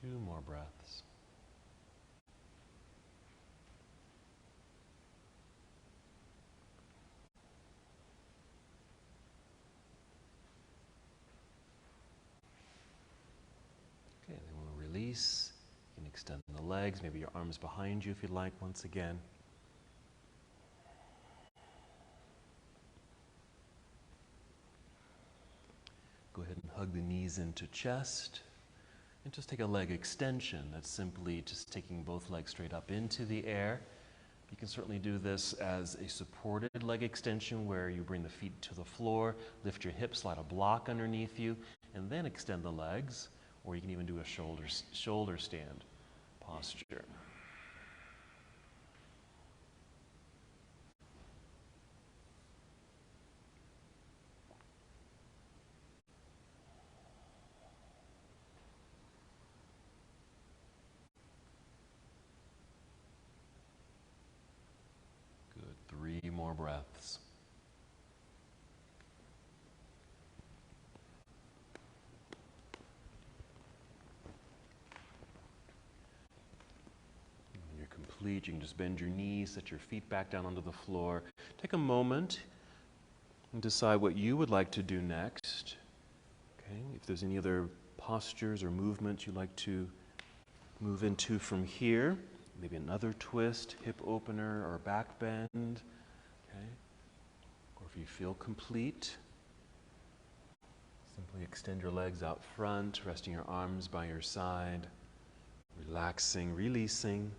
Two more breaths. Okay, then we'll release. You can extend the legs, maybe your arms behind you if you'd like once again. Go ahead and hug the knees into chest. And just take a leg extension. That's simply just taking both legs straight up into the air. You can certainly do this as a supported leg extension where you bring the feet to the floor, lift your hips, slide a block underneath you, and then extend the legs. Or you can even do a shoulder stand posture. Good. 3 more breaths. When you're complete, you can just bend your knees, set your feet back down onto the floor. Take a moment and decide what you would like to do next. Okay, if there's any other postures or movements you'd like to move into from here, maybe another twist, hip opener, or back bend. Okay, or if you feel complete, simply extend your legs out front, resting your arms by your side, relaxing, releasing.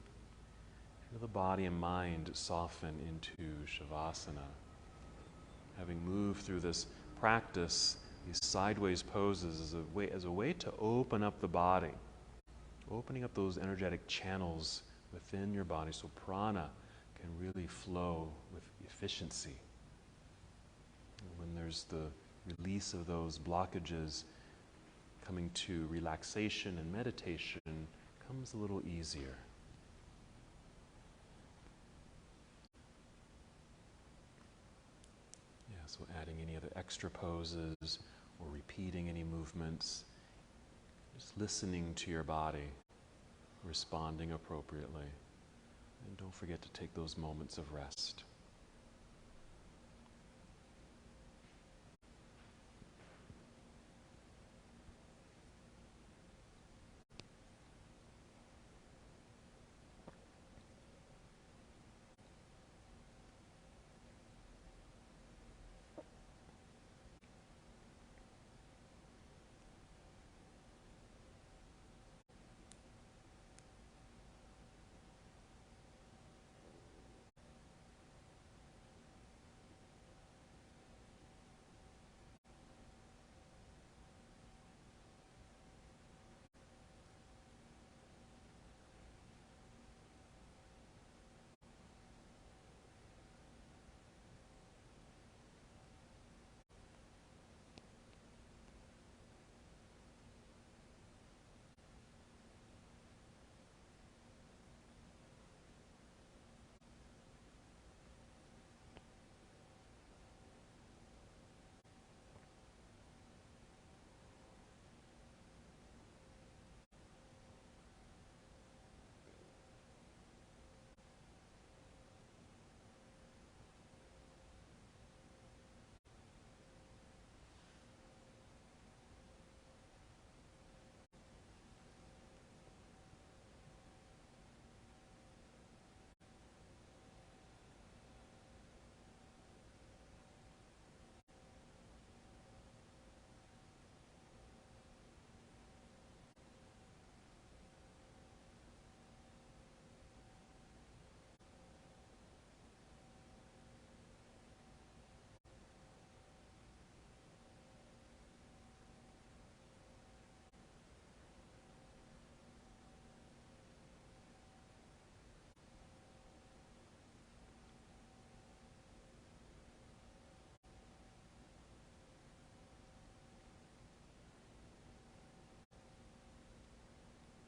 Feel the body and mind soften into Shavasana. Having moved through this practice, these sideways poses as a way to open up the body, opening up those energetic channels within your body so prana can really flow with efficiency. And when there's the release of those blockages, coming to relaxation and meditation comes a little easier. So adding any other extra poses or repeating any movements, just listening to your body, responding appropriately. And don't forget to take those moments of rest.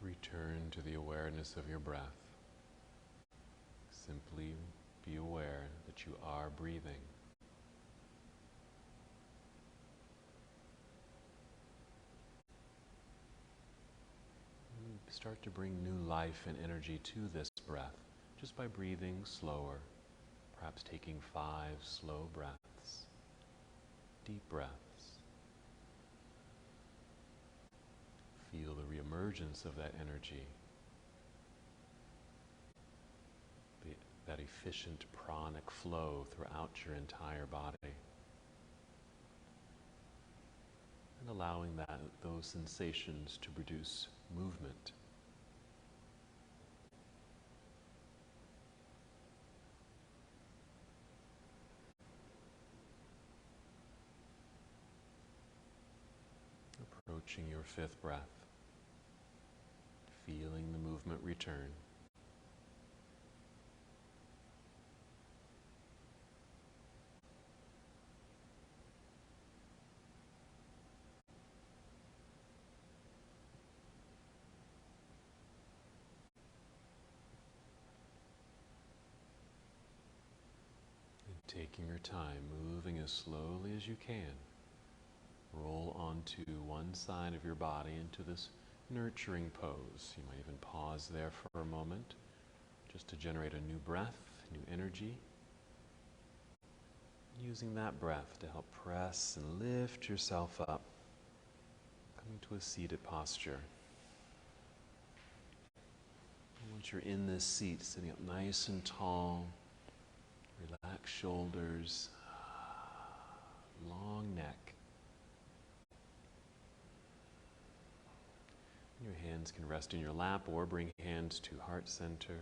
Return to the awareness of your breath. Simply be aware that you are breathing. Start to bring new life and energy to this breath just by breathing slower, perhaps taking 5 slow breaths, deep breaths. Feel the reemergence of that energy, that efficient pranic flow throughout your entire body. And allowing those sensations to produce movement. Approaching your 5th breath, feeling the movement return. And taking your time, moving as slowly as you can. Roll onto one side of your body into this nurturing pose. You might even pause there for a moment just to generate a new breath, new energy. Using that breath to help press and lift yourself up, coming to a seated posture. And once you're in this seat, sitting up nice and tall, relax shoulders, long neck. Your hands can rest in your lap or bring hands to heart center.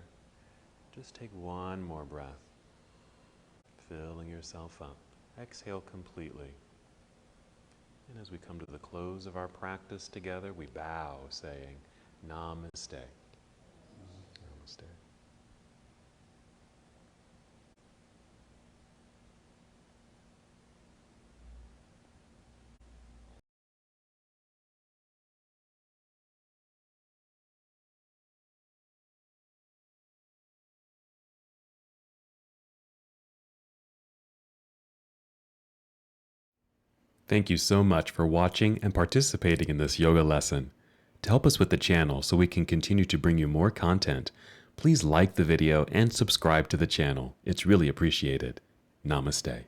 Just take one more breath, filling yourself up. Exhale completely. And as we come to the close of our practice together, we bow saying, Namaste. Namaste. Thank you so much for watching and participating in this yoga lesson. To help us with the channel so we can continue to bring you more content, please like the video and subscribe to the channel. It's really appreciated. Namaste.